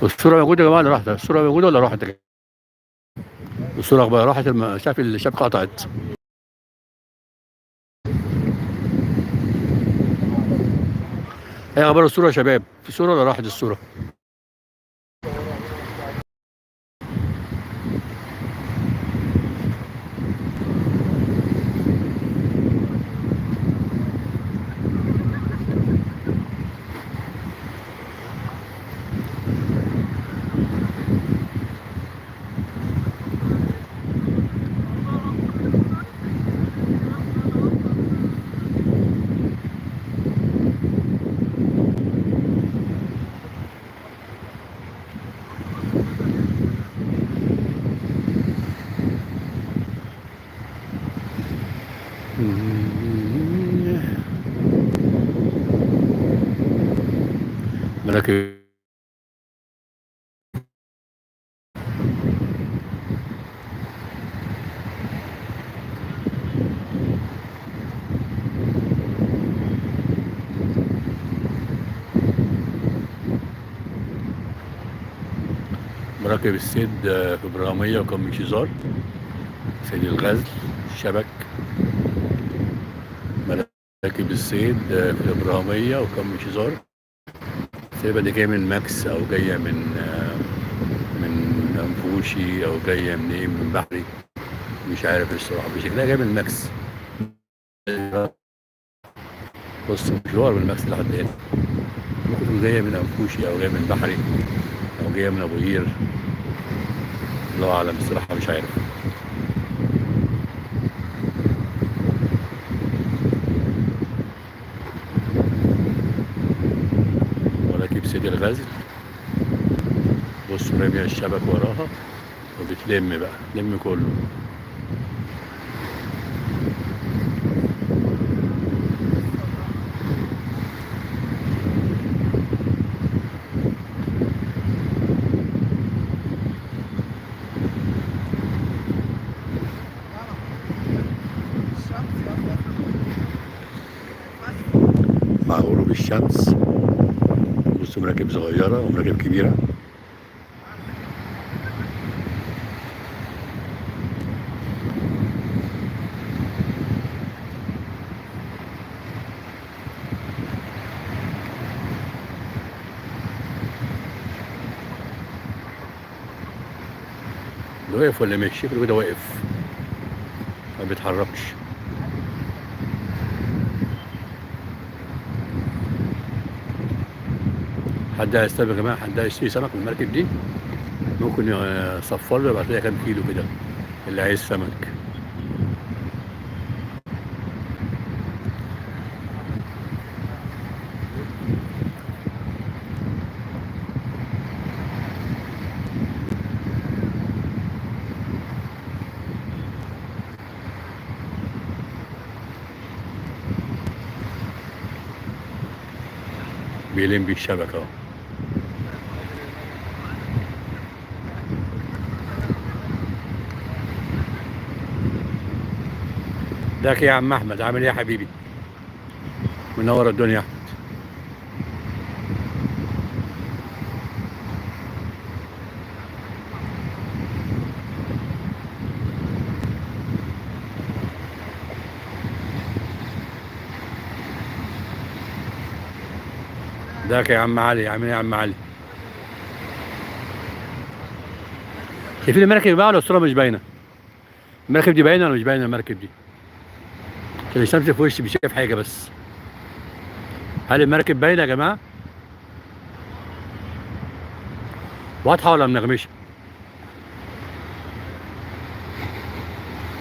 الصورة موجودة يا جماعة ولا راحت؟ الصورة موجودة ولا راحت؟ الصورة بقى راحت شاف الشبكة قطعت. ايه اخبار الصورة يا شباب؟ في صورة ولا راحت الصورة؟ مراكب مراكب الصيد في إبراهيمية وكم شيزار، صيد الغزل، شبك. مراكب الصيد في إبراهيمية وكم شيزار. السيبة دي جاية من ماكس أو جاية من أنفوشي أو جاية منين، من بحري، مش عارف الصراحة، بشكلها جاية من ماكس. بص مشوار من ماكس لحد هنا، ممكن تكون جاية من أنفوشي أو جاية من بحري أو جاية من أبو قير، الله أعلم الصراحة مش عارف. مراكب صيد الغزل، بص رامية الشبك وراها وبتلم بقى، تلم كله. مع غروب الشمس، بصوا مراكب صغيرة ومراكب كبيرة. ده واقف ولا ماشي؟ شكله كده واقف ما بيتحركش. حد هيستلم يا جماعة؟ حد هيشتري سمك من المركب دي؟ ممكن يصفر له، يبعت لي كام كيلو كده اللي عايز سمك. بيلم بيه الشبكة اهو. ازيك يا عم احمد؟ عامل ايه يا حبيبي؟ منور الدنيا يا احمد. ازيك يا عم علي؟ عامل ايه يا عم علي؟ شايفين المركب بقى ولا الصورة مش باينة؟ المركب دي باينة ولا مش باينة المركب دي؟ عشان الشمس في وشي مش شايف حاجة بس. هل المركب باينة يا جماعة؟ واضحة ولا منغمشة؟